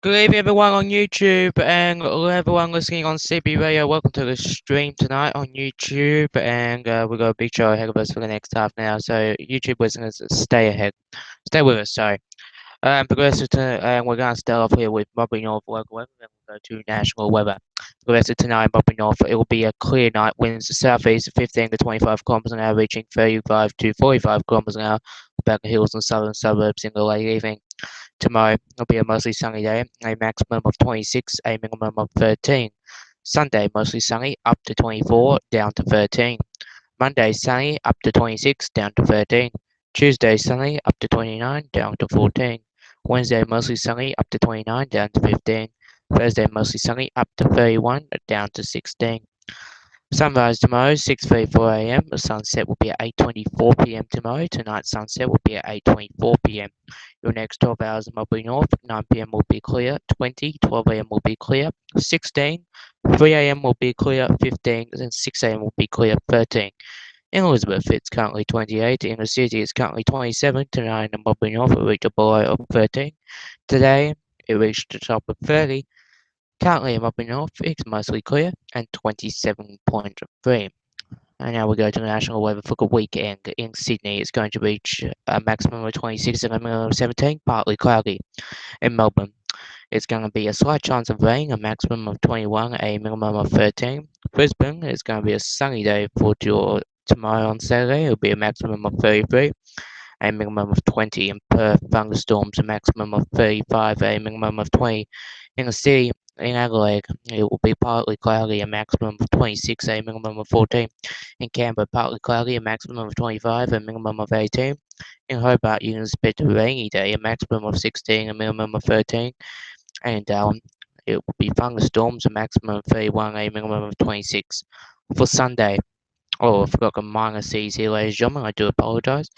Good evening, everyone on YouTube and everyone listening on CB Radio. Welcome to the stream tonight on YouTube, and we've got a big show ahead of us for the next half now. So, YouTube listeners, stay with us. Sorry. Progressive, and we're going to start off here with Murray North local weather, then we'll go to national weather. Progressive tonight, Murray North, it will be a clear night. Winds southeast 15 to 25 kilometers an hour, reaching 35 to 45 kilometers an hour. Back the hills and southern suburbs in the late evening. Tomorrow will be a mostly sunny day, a maximum of 26, a minimum of 13. Sunday, mostly sunny, up to 24, down to 13. Monday, sunny, up to 26, down to 13. Tuesday, sunny, up to 29, down to 14. Wednesday, mostly sunny, up to 29, down to 15. Thursday, mostly sunny, up to 31, down to 16. Sunrise tomorrow, 6:34 a.m. The sunset will be at 8:24 p.m. tomorrow. Tonight's sunset will be at 8:24 p.m. Your next 12 hours will be north. 9 p.m. will be clear. 20, 12 a.m. will be clear. 16, 3 a.m. will be clear. 15, and 6 a.m. will be clear. 13. In Elizabeth, it's currently 28. In the city, it's currently 27. Tonight in Mobile North, it reached a below of 13. Today, it reached the top of 30. Currently in Mobile North, it's mostly clear and 27.3. And now we go to the national weather for the weekend. In Sydney, it's going to reach a maximum of 26 and a minimum of 17, partly cloudy. In Melbourne, it's going to be a slight chance of rain, a maximum of 21, a minimum of 13. Brisbane, it's going to be a sunny day for tomorrow on Saturday. It'll be a maximum of 33, a minimum of 20. In Perth, thunderstorms, a maximum of 35, a minimum of 20. In the city, in Adelaide, it will be partly cloudy, a maximum of 26, a minimum of 14. In Canberra, partly cloudy, a maximum of 25, a minimum of 18. In Hobart, you can expect a rainy day, a maximum of 16, a minimum of 13. And in Darwin, it will be thunderstorms, a maximum of 31, a minimum of 26. For Sunday, oh, I forgot the minor C's here, ladies and gentlemen, I do apologise.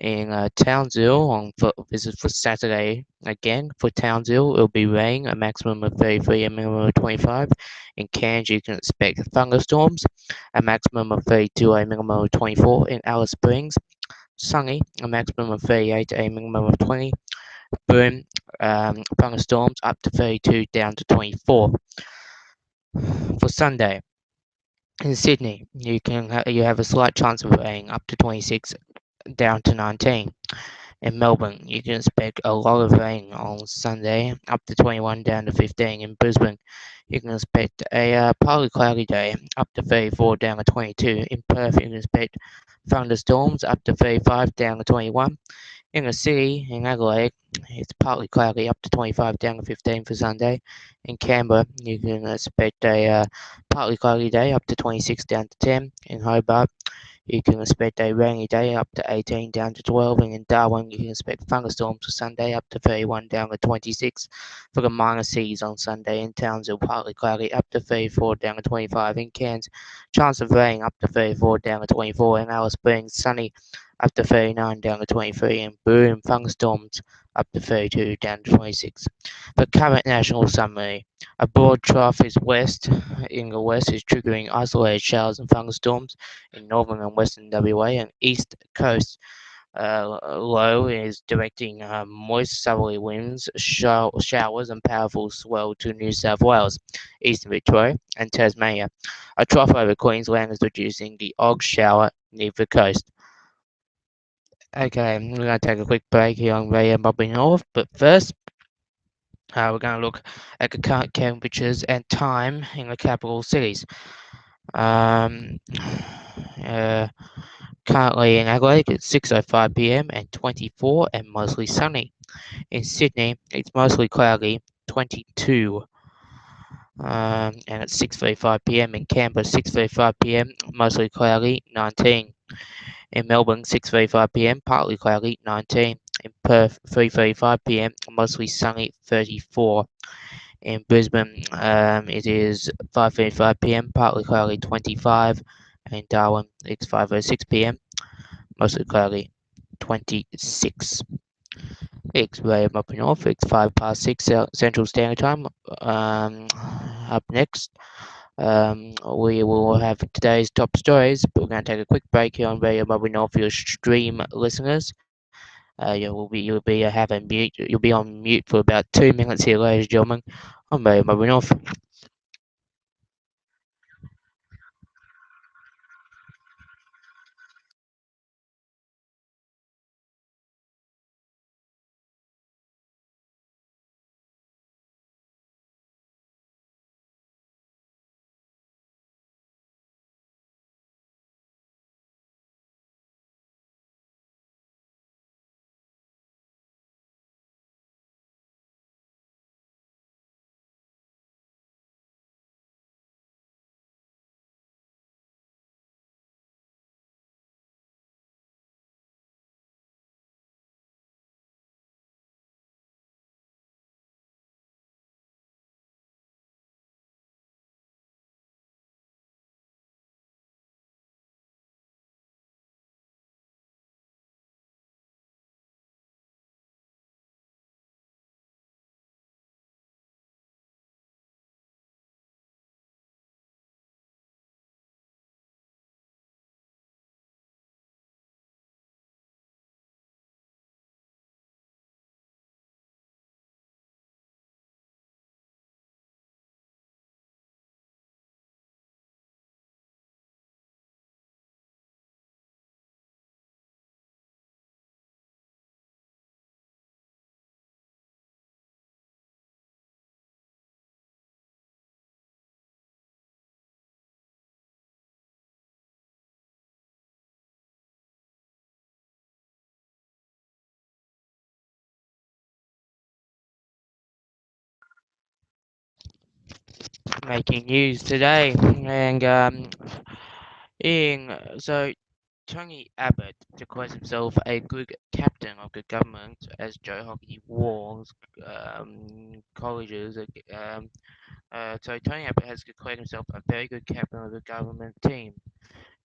In Townsville, this is for Saturday again. For Townsville, it'll be rain, a maximum of 33, a minimum of 25. In Cairns, you can expect thunderstorms, a maximum of 32, a minimum of 24. In Alice Springs, sunny, a maximum of 38, a minimum of 20. Boom, thunderstorms up to 32, down to 24. For Sunday, in Sydney, you have a slight chance of rain, up to 26, down to 19. In Melbourne, you can expect a lot of rain on Sunday, up to 21, down to 15. In Brisbane, you can expect a partly cloudy day, up to 34, down to 22. In Perth, you can expect thunderstorms, up to 35, down to 21. In the city, in Adelaide, it's partly cloudy, up to 25, down to 15 for Sunday. In Canberra, you can expect a partly cloudy day, up to 26, down to 10. In Hobart, you can expect a rainy day, up to 18, down to 12. And in Darwin, you can expect thunderstorms for Sunday, up to 31, down to 26. For the minor seas on Sunday, in Townsville, partly cloudy, up to 34, down to 25. In Cairns, chance of rain, up to 34, down to 24. In Alice Springs, sunny, up to 39, down to 23. And boom, thunderstorms, up to 32, down to 26. The current national summary. A broad trough is in the west is triggering isolated showers and thunderstorms in northern and western WA, and east coast low is directing moist southerly winds, showers and powerful swell to New South Wales, eastern Victoria and Tasmania. A trough over Queensland is reducing the odd shower near the coast. Okay, we're going to take a quick break here on Radio Bobby North, but first, we're going to look at the current temperatures and time in the capital cities. Um, Currently in Adelaide, it's 6:05 p.m. and 24 and mostly sunny. In Sydney, it's mostly cloudy, 22. And it's 6:35 p.m. In Canberra, 6:35 p.m. mostly cloudy, 19. In Melbourne, 6:35 p.m. partly cloudy, 19. In Perth, 3:35 p.m. mostly sunny, 34. In Brisbane, it is 5:35 p.m. partly cloudy, 25. And in Darwin, it's 5:06 p.m. mostly cloudy, 26. It's way up north. It's 6:05 Central Standard Time. Up next, we will have today's top stories, but we're going to take a quick break here on Radio Mobile North for your stream listeners. You'll be having mute. You'll be on mute for about 2 minutes here, ladies and gentlemen. I'm moving off. Making news today, and so Tony Abbott declares himself a good captain of good government as Joe Hockey warns colleges. So Tony Abbott has declared himself a very good captain of the government team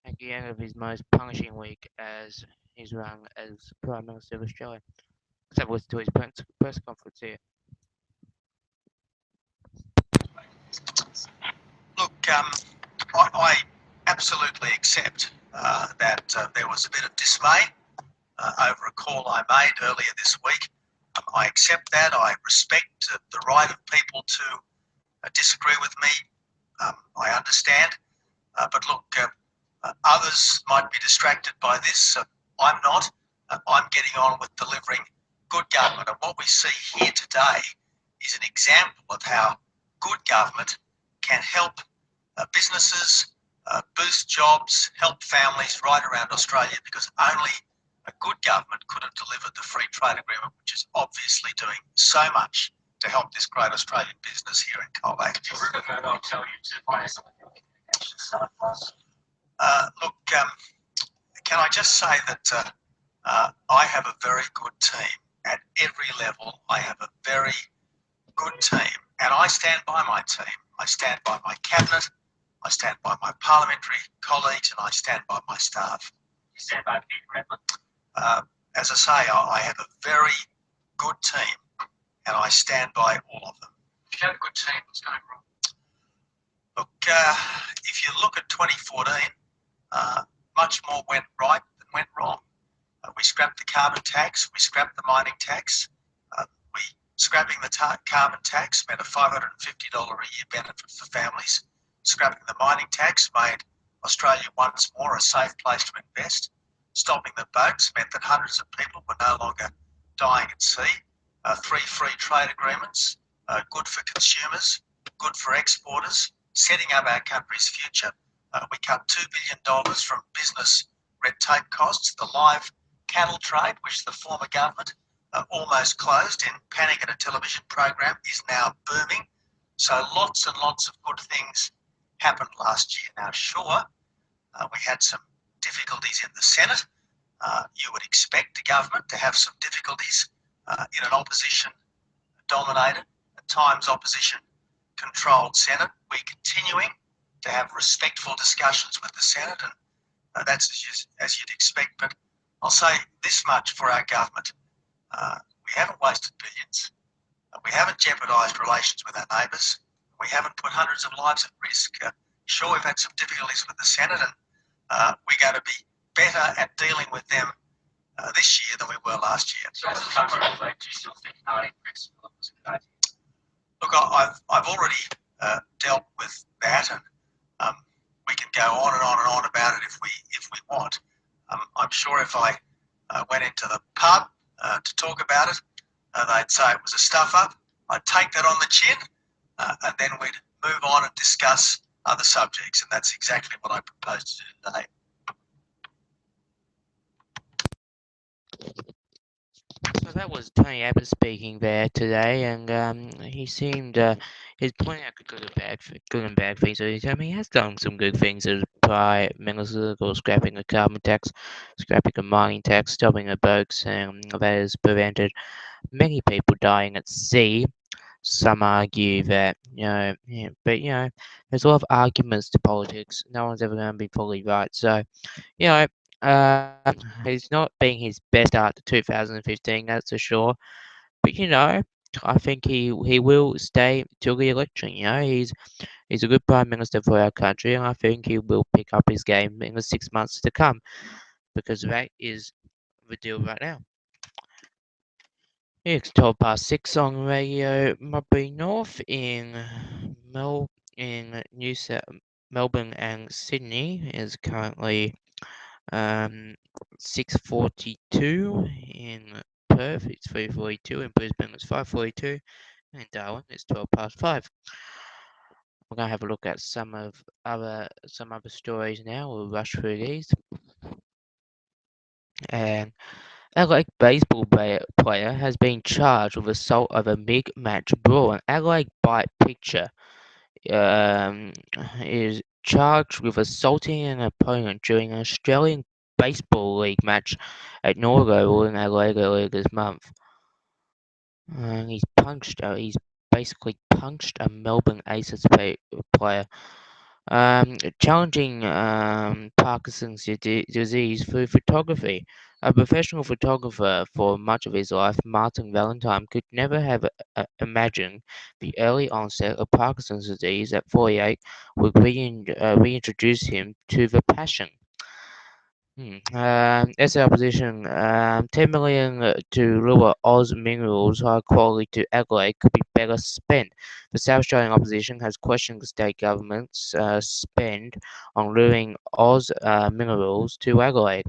at the end of his most punishing week as he's run as Prime Minister of Australia. That was to his press conference here. Look, I absolutely accept that there was a bit of dismay over a call I made earlier this week. I accept that. I respect the right of people to disagree with me. I understand. But look, others might be distracted by this. I'm not. I'm getting on with delivering good government. And what we see here today is an example of how good government can help businesses, boost jobs, help families right around Australia, because only a good government could have delivered the free trade agreement, which is obviously doing so much to help this great Australian business here in Colbay. Look, can I just say that I have a very good team at every level. I have a very good team, and I stand by my team. I stand by my cabinet. I stand by my parliamentary colleagues, and I stand by my staff. You stand by Peter Redmond? As I say, I have a very good team, and I stand by all of them. If you have a good team, what's going wrong? Look, if you look at 2014, much more went right than went wrong. We scrapped the carbon tax. We scrapped the mining tax. Scrapping the carbon tax meant a $550 a year benefit for families. Scrapping the mining tax made Australia once more a safe place to invest. Stopping the boats meant that hundreds of people were no longer dying at sea. 3 free trade agreements, good for consumers, good for exporters, setting up our country's future. We cut $2 billion from business red tape costs. The live cattle trade, which the former government almost closed in Panic at a Television program, is now booming. So lots and lots of good things happened last year. Now, sure, we had some difficulties in the Senate. You would expect the government to have some difficulties in an opposition-dominated, at times opposition-controlled Senate. We're continuing to have respectful discussions with the Senate, and that's as you'd expect. But I'll say this much for our government. We haven't wasted billions. We haven't jeopardised relations with our neighbours. We haven't put hundreds of lives at risk. Sure, we've had some difficulties with the Senate, and we're going to be better at dealing with them this year than we were last year. So as a country, do you still think hiring Rex Phillips was a good idea? Look, I've already dealt with that, and we can go on and on and on about it if we want. I'm sure if I went into the pub to talk about it, they'd say it was a stuff up. I'd take that on the chin, and then we'd move on and discuss other subjects, and that's exactly what I propose to do today. So that was Tony Abbott speaking there today, and he seemed he's pointing out good and bad things. So he has done some good things as Prime Minister, scrapping a carbon tax, scrapping a mining tax, stopping a boats, and that has prevented many people dying at sea. Some argue that but there's a lot of arguments to politics. No one's ever going to be fully right. So you know. He's not being his best start to 2015, that's for sure. But I think he will stay till the election. He's a good prime minister for our country, and I think he will pick up his game in the 6 months to come, because that is the deal right now. It's 6 on Radio Mudbury North in New South Melbourne and Sydney is currently 6:42 in Perth. It's 3:42 in Brisbane. It's 5:42, and in Darwin it's 5:12. We're gonna have a look at some other stories now. We'll rush through these. And Adelaide baseball player has been charged with assault of a mid-match brawl. An Adelaide Bite picture is charged with assaulting an opponent during an Australian Baseball League match at Norgo in Adelaide earlier this month. And he's basically punched a Melbourne Aces player, challenging Parkinson's disease through photography. A professional photographer for much of his life, Martin Valentine could never have imagined the early onset of Parkinson's disease at 48 would reintroduce him to the passion. As opposition, 10 million to lure Oz Minerals high quality to Adelaide could be better spent. The South Australian opposition has questioned the state government's spend on luring Oz Minerals to Adelaide.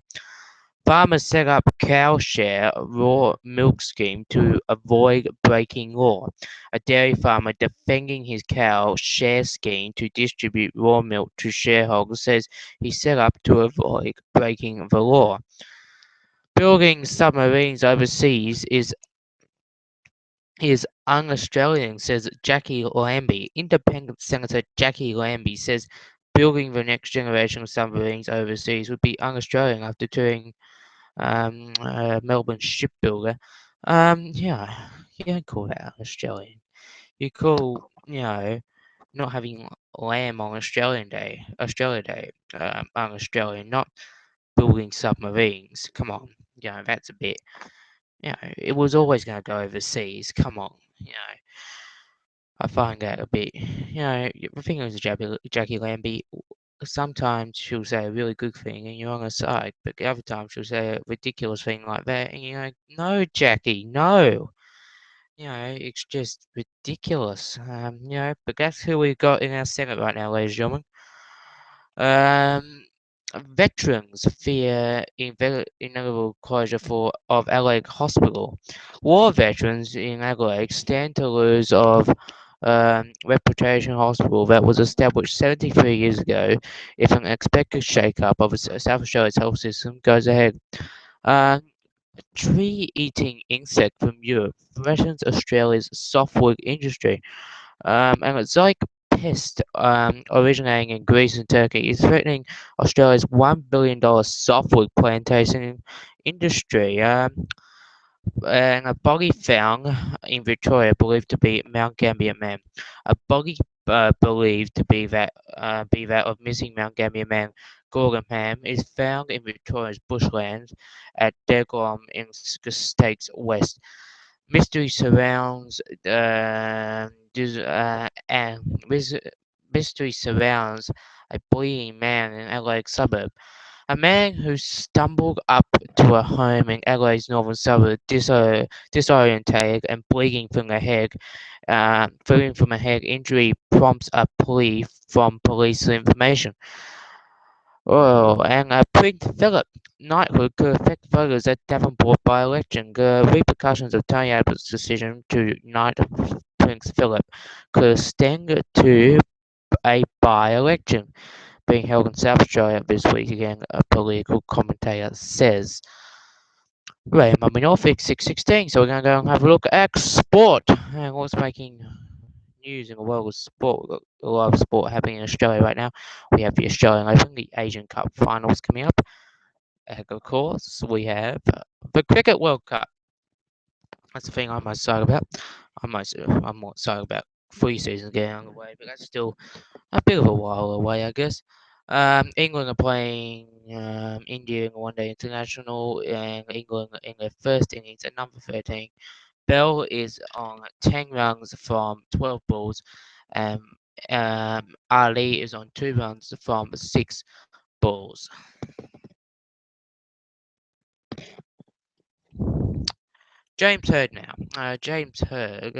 Farmers set up cow share raw milk scheme to avoid breaking law. A dairy farmer defending his cow share scheme to distribute raw milk to shareholders says he set up to avoid breaking the law. Building submarines overseas is un-Australian, says Jackie Lambie. Independent Senator Jackie Lambie says building the next generation of submarines overseas would be un-Australian after touring Melbourne shipbuilder. You don't call that Australian. You call, not having lamb on Australia Day, un-Australian, not building submarines. Come on, that's a bit. It was always going to go overseas. Come on, I find that a bit. The thing is, Jackie Lambie, sometimes she'll say a really good thing and you're on her side, but the other time she'll say a ridiculous thing like that and you're like, no, Jackie, no. It's just ridiculous. But that's who we've got in our Senate right now, ladies and gentlemen. Veterans fear inevitable closure of Adelaide Hospital. War veterans in Adelaide stand to lose of Reputation Hospital that was established 73 years ago if an expected shake-up of South Australia's health system goes ahead. Tree-eating insect from Europe threatens Australia's softwood industry. And a zoonotic pest originating in Greece and Turkey is threatening Australia's $1 billion softwood plantation industry. And a body found in Victoria believed to be Mount Gambier man. A body believed to be that of missing Mount Gambier man Gordon Ham is found in Victoria's bushlands at Daglom in the state's west. Mystery surrounds mystery surrounds a bleeding man in Adelaide suburb. A man who stumbled up to a home in LA's northern suburb, disorientated and bleeding from a head injury, prompts a plea from police information. Oh, and Prince Philip knighthood could affect voters at Davenport by-election. The repercussions of Tony Abbott's decision to knight Prince Philip could extend to a by-election being held in South Australia this week again, a political commentator says. Right, I'm in Norfolk 616, so we're going to go and have a look at sport and what's making news in the world of sport. We've got a lot of sport happening in Australia right now. We have the Australian Open, the Asian Cup finals coming up. And of course, we have the Cricket World Cup. That's the thing I'm most excited about. I'm more excited about 3 seasons getting underway, but that's still a bit of a while away, I guess. England are playing India in the One Day International, and England in their first innings at number 13. Bell is on 10 runs from 12 balls, and Ali is on 2 runs from 6 balls. James Hird now. James Hird,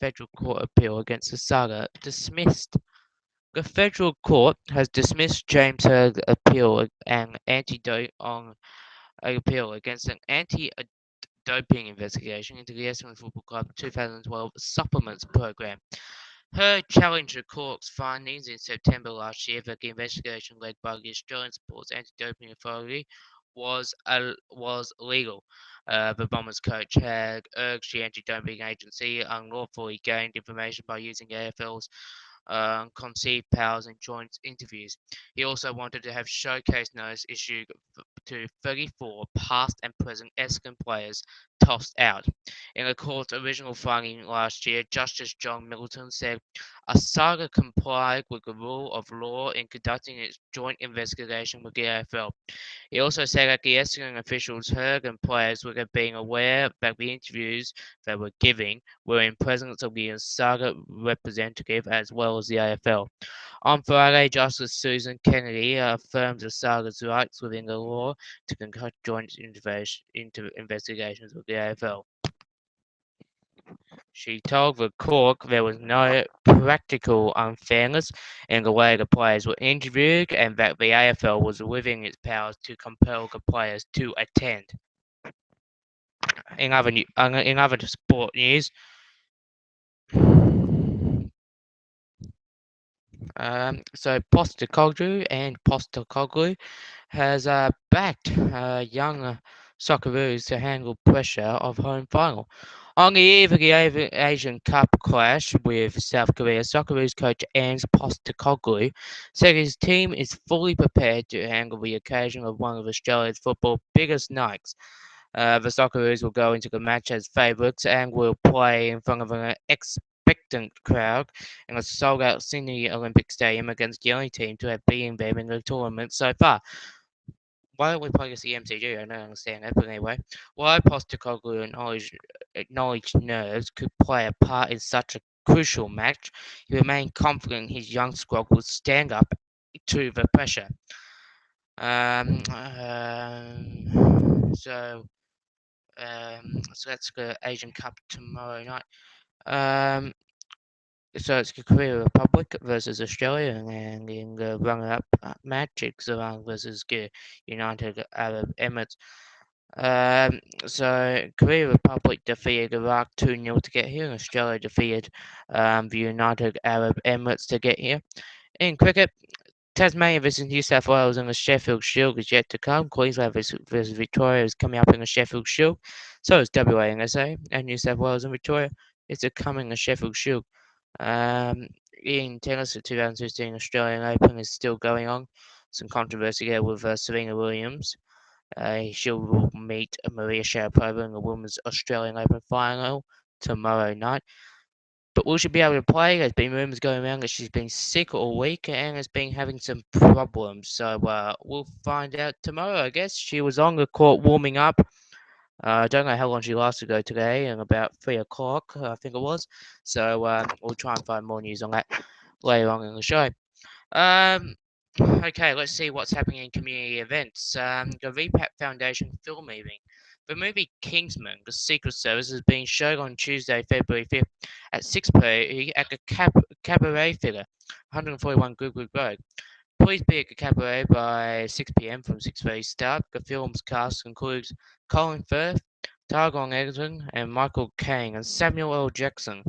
federal court appeal against the saga dismissed. The federal court has dismissed James Hird's appeal and appeal against an anti-doping investigation into the Essendon Football Club 2012 supplements program. Hird challenged the court's findings in September last year that the investigation led by the Australian Sports Anti-Doping Authority was legal. The Bombers coach had urged the anti-doping agency unlawfully gained information by using AFL's conceived powers in joint interviews. He also wanted to have showcase notice issued to 34 past and present Essendon players tossed out. In the court's original finding last year, Justice John Middleton said a saga complied with the rule of law in conducting its joint investigation with the AFL. He also said that the Essendon officials heard and players would have been aware that the interviews they were giving were in presence of the saga representative as well as the AFL. On Friday, Justice Susan Kennedy affirmed the saga's rights within the law to conduct joint investigations with the AFL. She told the court there was no practical unfairness in the way the players were interviewed and that the AFL was within its powers to compel the players to attend. In other sport news, so Postecoglou has backed young Socceroos to handle pressure of home final. On the eve of the Asian Cup clash with South Korea, Socceroos coach Ange Postecoglou said his team is fully prepared to handle the occasion of one of Australia's football's biggest nights. The Socceroos will go into the match as favourites and will play in front of an expectant crowd in a sold-out Sydney Olympic Stadium against the only team to have beaten them in the tournament so far. Why don't we play against the MCG? I don't understand that, but anyway. Why Postecoglou acknowledged nerves could play a part in such a crucial match, he remained confident his young squad would stand up to the pressure. So that's the Asian Cup tomorrow night. So it's the Korea Republic versus Australia, and in the runner-up match, it's Iran versus the United Arab Emirates. So Korea Republic defeated Iraq 2-0 to get here, and Australia defeated the United Arab Emirates to get here. In cricket, Tasmania versus New South Wales in the Sheffield Shield is yet to come. Queensland versus Victoria is coming up in the Sheffield Shield. So is WA and SA, and New South Wales and Victoria is coming in the Sheffield Shield. In tennis, the 2016 Australian Open is still going on. Some controversy there with Serena Williams. She will meet Maria Sharapova in the Women's Australian Open final tomorrow night. But will she be able to play? There's been rumours going around that she's been sick all week and has been having some problems. So we'll find out tomorrow, I guess. She was on the court warming up. I don't know how long she lasted though today, and about 3 o'clock, I think it was. So we'll try and find more news on that later on in the show. Okay, let's see what's happening in community events. The VPAP Foundation film evening. The movie Kingsman: The Secret Service is being shown on Tuesday, February 5th at 6 p.m. at the Cabaret Theatre, 141 Goodwood Road. Please be at the Cabaret by 6 p.m. from 6:30 start. The film's cast includes Colin Firth, Targon Egerton, and Michael Caine, and Samuel L. Jackson.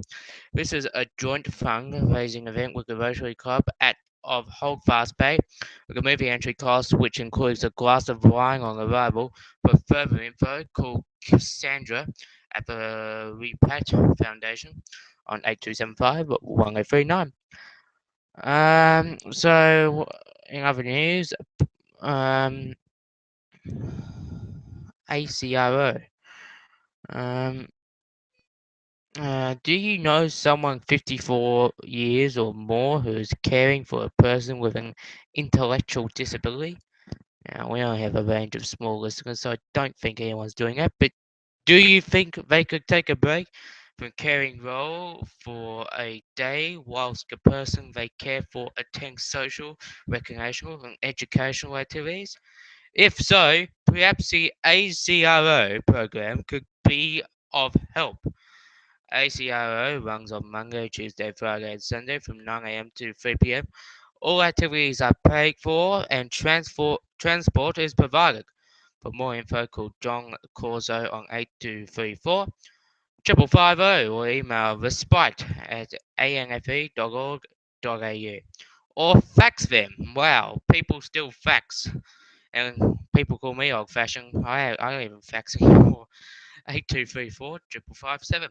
This is a joint fundraising event with the Rotary Club of Holdfast Bay, with a movie entry cost which includes a glass of wine on arrival. For further info, call Cassandra at the Repat Foundation on 8275-1039. So in other news, um, ACRO. Um, do you know someone 54 years or more who is caring for a person with an intellectual disability? Now, we only have a range of small listeners, so I don't think anyone's doing that. But do you think they could take a break from caring role for a day whilst the person they care for attends social, recreational, and educational activities? If so, perhaps the ACRO program could be of help. ACRO runs on Monday, Tuesday, Friday, and Sunday from 9 a.m. to 3 p.m. All activities are paid for and transport is provided. For more info, call John Corso on 8234 550 or email respite@anfe.org.au or fax them. Wow, people still fax. And people call me old fashioned. I don't even fax anymore. 8234 557.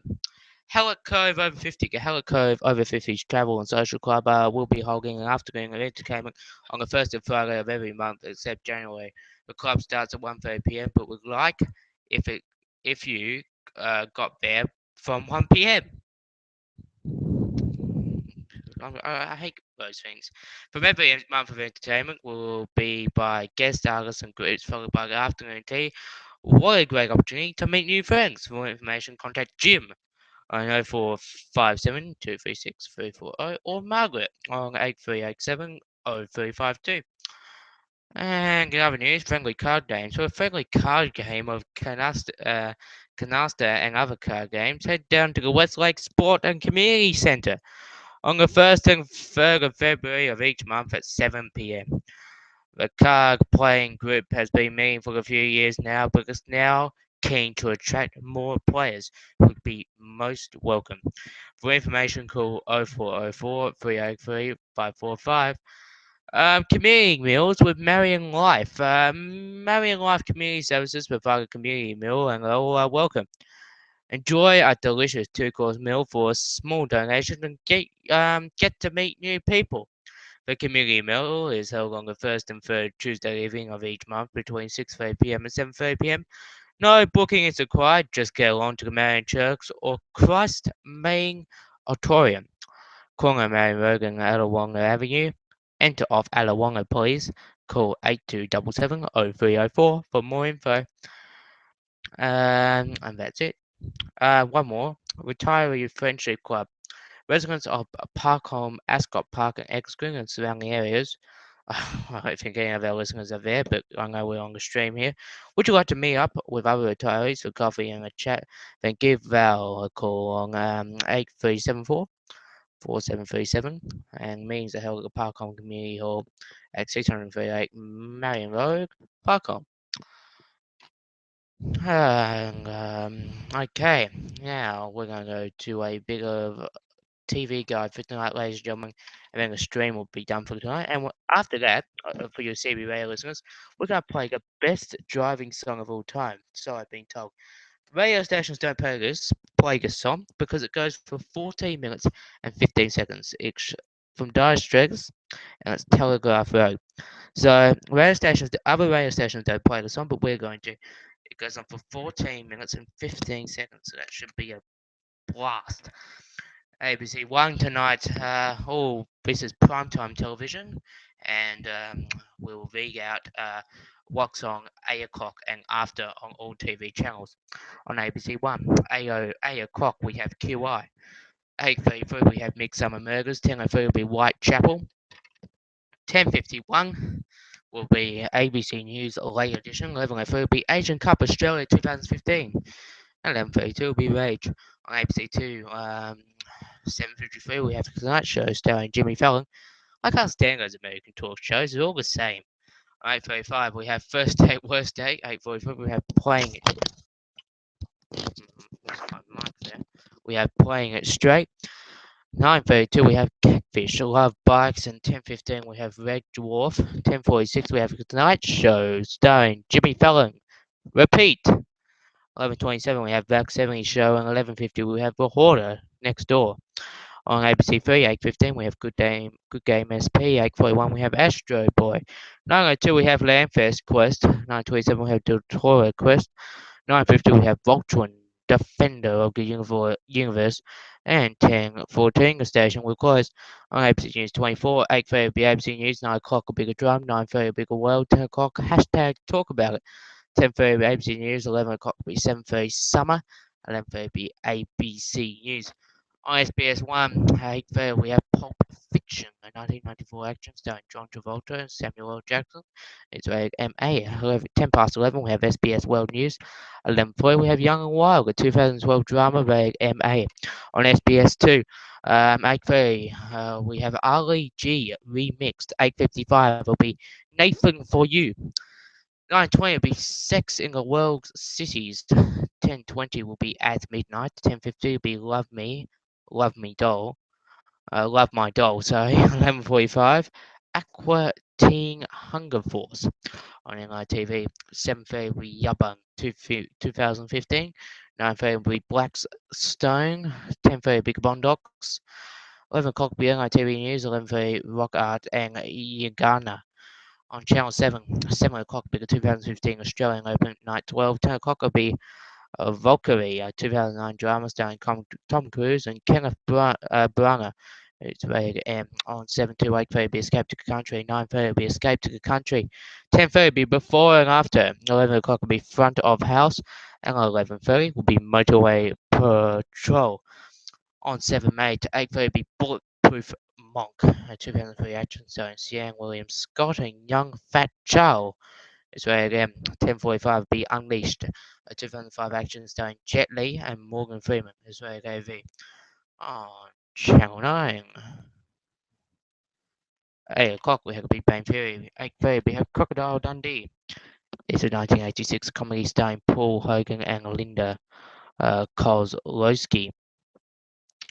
Hallett Cove over 50. The Hallett Cove over 50s Travel and Social Club will be holding an afternoon of entertainment on the first and Friday of every month except January. The club starts at 1:30 p.m. but would like if you got there from 1 p.m. I hate those things. From every month of entertainment will be by guest artists and groups, followed by the afternoon tea. What a great opportunity to meet new friends. For more information, contact Jim on 0457 236 340 or Margaret on 8387 0352. And in other news, friendly card games. For a friendly card game of canasta and other card games, head down to the Westlake Sport and Community Centre on the 1st and 3rd of February of each month at 7 p.m. The card playing group has been meeting for a few years now, but is now keen to attract more players who would be most welcome. For information, call 0404 383 545. Community meals with Marion Life. Marion Life Community Services provide a community meal and all are welcome. Enjoy a delicious two-course meal for a small donation and get to meet new people. The community meal is held on the first and third Tuesday evening of each month between 6:30 p.m. and 7:30 p.m. No booking is required. Just get along to the Marion Church or Christ Main Auditorium, corner Marion Road and Alawanga Avenue. Enter off Alawanga, please. Call 8277-0304 for more info. And that's it. One more. Retiree Friendship Club. Residents of Parkholme, Ascot Park, and Exgrin and surrounding areas. I don't think any of our listeners are there, but I know we're on the stream here. Would you like to meet up with other retirees for coffee and a chat? Then give Val a call on 8374 4737 and meetings are held at the Parkholme Community Hall at 638 Marion Road, Parkholme. Okay, now we're going to go to a bit of TV guide for tonight, ladies and gentlemen, and then the stream will be done for tonight. And after that, for your CB radio listeners, we're going to play the best driving song of all time. So I've been told. Radio stations don't play this song because it goes for 14 minutes and 15 seconds each from Dire Straits and it's Telegraph Road. So the other radio stations don't play the song, but we're going to. It goes on for 14 minutes and 15 seconds, so that should be a blast. ABC One tonight. This is primetime television, and we'll read out what's on 8 o'clock and after on all TV channels. On ABC One, 8 o'clock we have QI. 8:33 we have Midsummer Murders. 10:03 will be Whitechapel. 10:51 will be ABC News Late Edition. 11:03 will be Asian Cup Australia 2015. 11:32 will be Rage on ABC2. 7:53 we have the Tonight Show starring Jimmy Fallon. I can't stand those American talk shows. They're all the same. 8:35 we have First Date, Worst Date. 8:45 we have Playing It. We have Playing It Straight. 9:32 we have Catfish, Love Bikes, and 10:15 we have Red Dwarf. 10:46 we have The Tonight Show starring Jimmy Fallon. Repeat. 11:27 we have Back 70 Show, and 11:50 we have The Hoarder Next Door. On ABC3, 8:15 we have Good Game SP. 8:41 we have Astro Boy. 9:02 we have Landfest Quest. 9:27 we have Tutorial Quest. 9:50 we have Voltron, Defender of the Universe, and 10:14 the station will close. On ABC News 24, 8:30 will be ABC News, 9 o'clock a bigger drum, 9:30 a bigger world, 10 o'clock hashtag talk about it. 10:30 will be ABC News, 11 o'clock will be 7:30 summer, 11:30 will be ABC News. On SBS 1, 8:30 we have Pulp Fiction, a 1994 action starring John Travolta and Samuel L. Jackson. It's rated MA. 10:11 we have SBS World News. 11:40 we have Young and Wild, a 2012 drama rated MA. On SBS 2, 8:30 we have Ali G remixed. 8:55 will be Nathan for You. 9:20 will be Sex in the World's Cities. 10:20 will be At Midnight. 10:50 will be Love Me Doll. Love My Doll, sorry. 11:45 Aqua Teen Hunger Force on NITV. 7:30 will be Yubbang 2015. 9:30 will be Blackstone. 10:30 will be Bondocs. 11 o'clock will be NITV News. 11:30 Rock Art and Yagana. On Channel 7, 7 o'clock will be the 2015 Australian Open Night 12. 10 o'clock will be Valkyrie, a 2009 drama starring Tom Cruise and Kenneth Branagh. It's rated M. On 7 to 8:30 will be Escape to the Country. 9:30 will be Escape to the Country. 10:30 will be Before and After. 11 o'clock will be Front of House. And 11:30 will be Motorway Patrol. On 7 May to 8:30 will be Bulletproof Monk, a 2003 action starring Sian William Scott and Young Fat Chow. It's rated M. 10:45 will be Unleashed, a 2005 action starring Jet Li and Morgan Freeman. It's rated AV. On Channel 9. 8 o'clock we have Big Bang Theory. 8:30 we have Crocodile Dundee. It's a 1986 comedy starring Paul Hogan and Linda Kozlowski.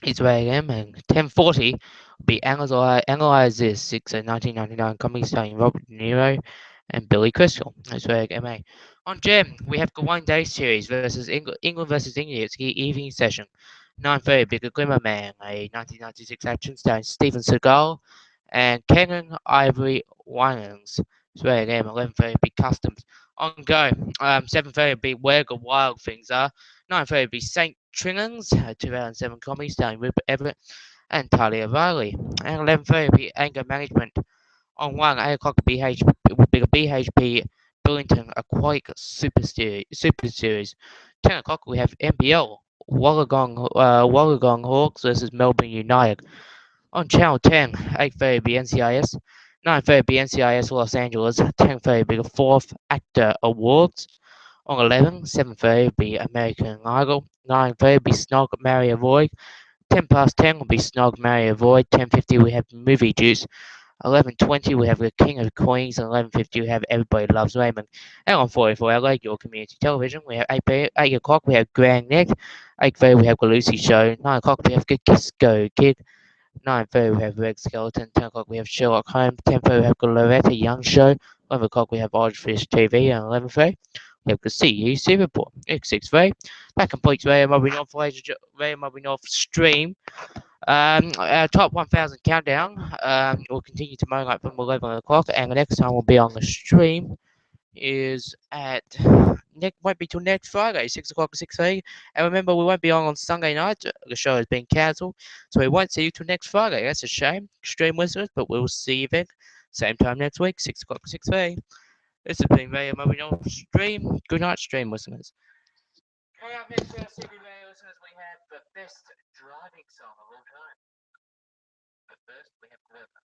It's rated M. And 10:40 will be Analyze This. It's a 1999 comedy starring Robert De Niro and Billy Crystal. It's rated MA. On Gem, we have the One Day Series versus England versus India. It's the evening session. 9:30, Bigger Glimmer Man, a 1996 action starring Steven Seagal and Kenan Ivory Wayans. It's rated M. 11:30, Big Customs. On Go, 7:30 be Where the Wild Things Are. 9:30 be St. Trinans, a 2007 comedy starring Rupert Everett and Talia Riley. And 11:30 be Anger Management. On 8 o'clock will be the BHP Burlington Aquatic Super Series. 10 o'clock we have NBL Wollongong Hawks versus Melbourne United. On Channel 10, 8:30 be NCIS. 9:30 be NCIS Los Angeles. 10:30 be the 4th Actor Awards. On 11, 7:30 be American Idol. 9:30 be Snog Marry Avoid. 10:10 will be Snog Marry Avoid. 10:50 we have Movie Juice. 11:20 we have the King of Queens, and 11:50 we have Everybody Loves Raymond. And on 44 LA, your community television, we have 8 o'clock we have Grand Nick. 8:30 we have the Lucy Show. 9 o'clock we have Good Kiss Go Kid. 9:30 we have Red Skeleton. 10 o'clock we have Sherlock Holmes. 10:30 we have the Loretta Young Show. 11 o'clock we have Oddfish TV, and 11:30 we have the CEC Report. It's 6:30. That completes Radio Mobile North stream. Our top 1000 countdown will continue tomorrow night from 11 o'clock, and the next time we'll be on the stream is won't be till next Friday, 6 o'clock to 6:30. And remember, we won't be on Sunday night. The show has been cancelled, so we won't see you till next Friday. That's a shame, stream listeners, but we'll see you then, same time next week, 6 o'clock to 6:30. This has been Radio Mobile North stream. Good night, stream listeners. Coming up next, CB Radio listeners, we have the best driving song of all time. But first, we have Clever.